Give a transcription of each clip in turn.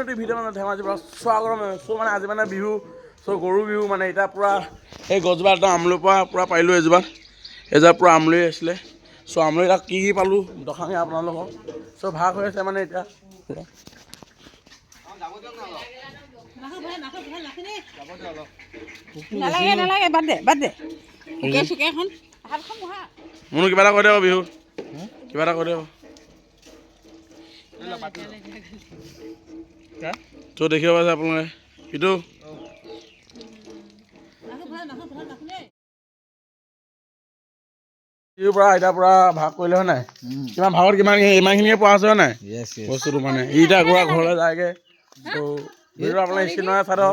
UT video' মানে ধেমাজিৰ পৰা স্বাগতম চ' মানে আজি মানে বিহু চ' গৰু বিহু মানে এতিয়া পূৰা এই গছজোপা একদম আমলৈ পৰা পূৰা পাৰিলোঁ এজোপা পূৰা আমলৈ আছিলে চ' আমলৈ তাক কি পালোঁ দখাঙে আপোনালোকক চ' ভাগ হৈ আছে মানে এতিয়া নালাগে বাদ দে মোনো কিবা এটা কৈ দিয়ক বিহু কিবা এটা কৈ দিয়ক চ' দেখিব পাইছে আপোনালোকে সিটো পৰা এতিয়া পুৰা ভাগ কৰিলে হয় নাই কিমান ভাগত ইমানখিনিয়ে পোৱা আছে হয় নাই বস্তুটো মানে এতিয়া ঘৰলৈ যায়গৈ ত' ভিডিঅ'টো আপোনাৰ স্ক্ৰীণৰ চাই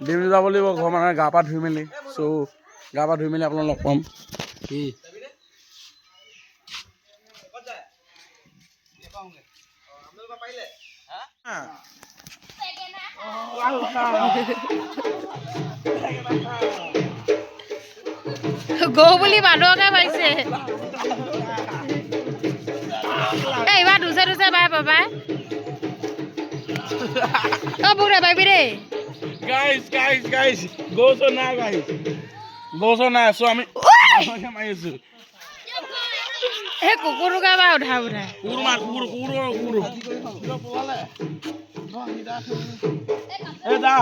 দিম যাব লাগিব ঘৰ মানুহে গা পা ধুই মেলি চ' গা পা ধুই মেলি আপোনাক লগ পাম গৌ বুলি মানুহকে পাইছে এইবাৰ দুছে বাই পাবাই বুঢ়া বাইবি দেই গাইজ গৌচ নাই চ' আমি মাৰি আছো এই কুকুৰটোকে বা উঠা কুকুৰ যা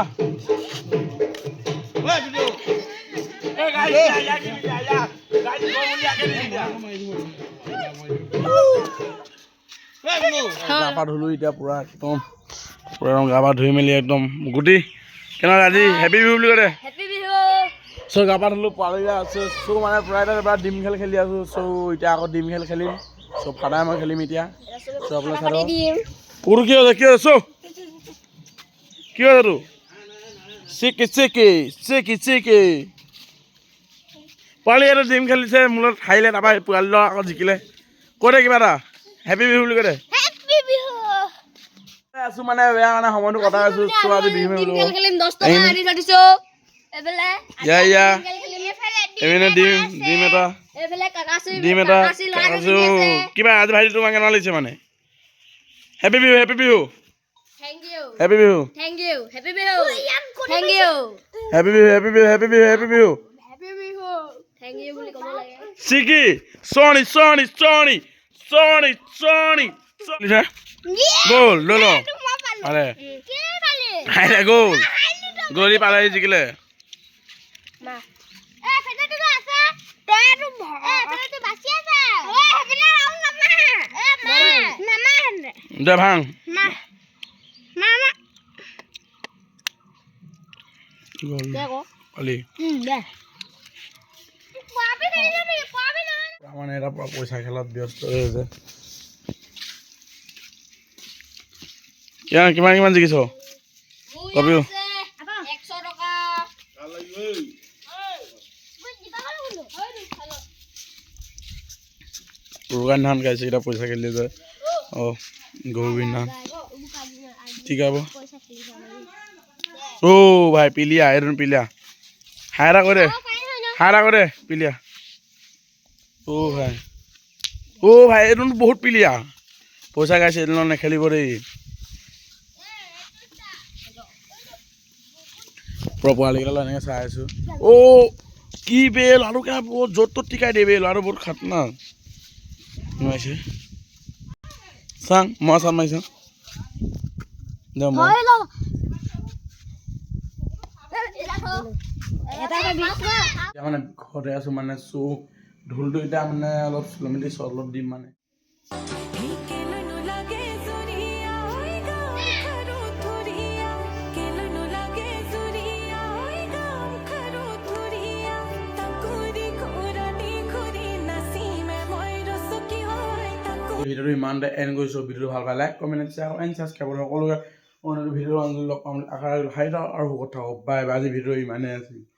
গা পা ধুলো এতিয়া পুৰা একদম গা পা ধুই মেলি একদম গুটি কেনেকুৱা আজি হেপী বিহু বুলি কয় চ' গা পা ধুলো পোৱালি আছে চ' মানে পুৰা এতিয়া ডিম খেল খেলি আছো চ' এতিয়া আকৌ ডিম খেল খেলিম চ' ফাদাৰ মই খেলিম এতিয়া চ' আপোনাৰ চাই পুৰু কি হৈছে চ' কি হৈছে তোৰ চিকি পোৱালি এটা ডিম খেলিছে মূলত হাৰিলে তাৰপৰা পোৱালি ল'ৰা আকৌ জিকিলে কৈ দে কিবা এটা হেপী বিহু বুলি কৈ দে আছো মানে বেয়া মানে সময়টো কটাই আছো চ' আজি বিহু ডিম এটা কিবা আজি ভাইটি তোমাক কেনেকুৱা লাগিছে মানে হেপী বিহু হেপী বিহু চিকি চনি গ'ল লৈ ল পালে গ'ল পালে জিকিলে দে ভাং পালি মানে এটা পইচা খেলত ব্যস্ত হৈ আছে কিমান জিকিছ কবিও উৰুকাৰ ধান গাইছে এতিয়া পইচা খেলি যায় অঁ গৰু ধান ঠিক হ'ব অ' ভাই পিলিয়া এইটো পিলিয়া হাই এটা কৈ দে পিলিয়া অ' ভাই এইটো বহুত পিলিয়া পইচা গাইছে এইটো নেখেলিব দেই পোৱালিকেইটা এনেকৈ চাই আছো অ' কি বে ল'ৰাটোকে বহুত য'ত ত'ত টিকাই দিয়ে বে ল'ৰাটো বহুত খাতনা মাৰিছে চাং মই চাম মাৰিছা মানে ঘৰতে আছো মানে চ' ঢোলটো এতিয়া মানে অলপ চলমিলি চলত দিম মানে ভিডিঅ'টো ইমানতে এণ্ড কৰিছোঁ ভিডিঅ'টো ভাল পালে like comment share and subscribe সকলোকে ভিডিঅ' লগ পাম আশা ৰাখিলোঁ আৰু সুখত থাকক বাই বাই আজি ভিডিঅ' ইমানেই আছিল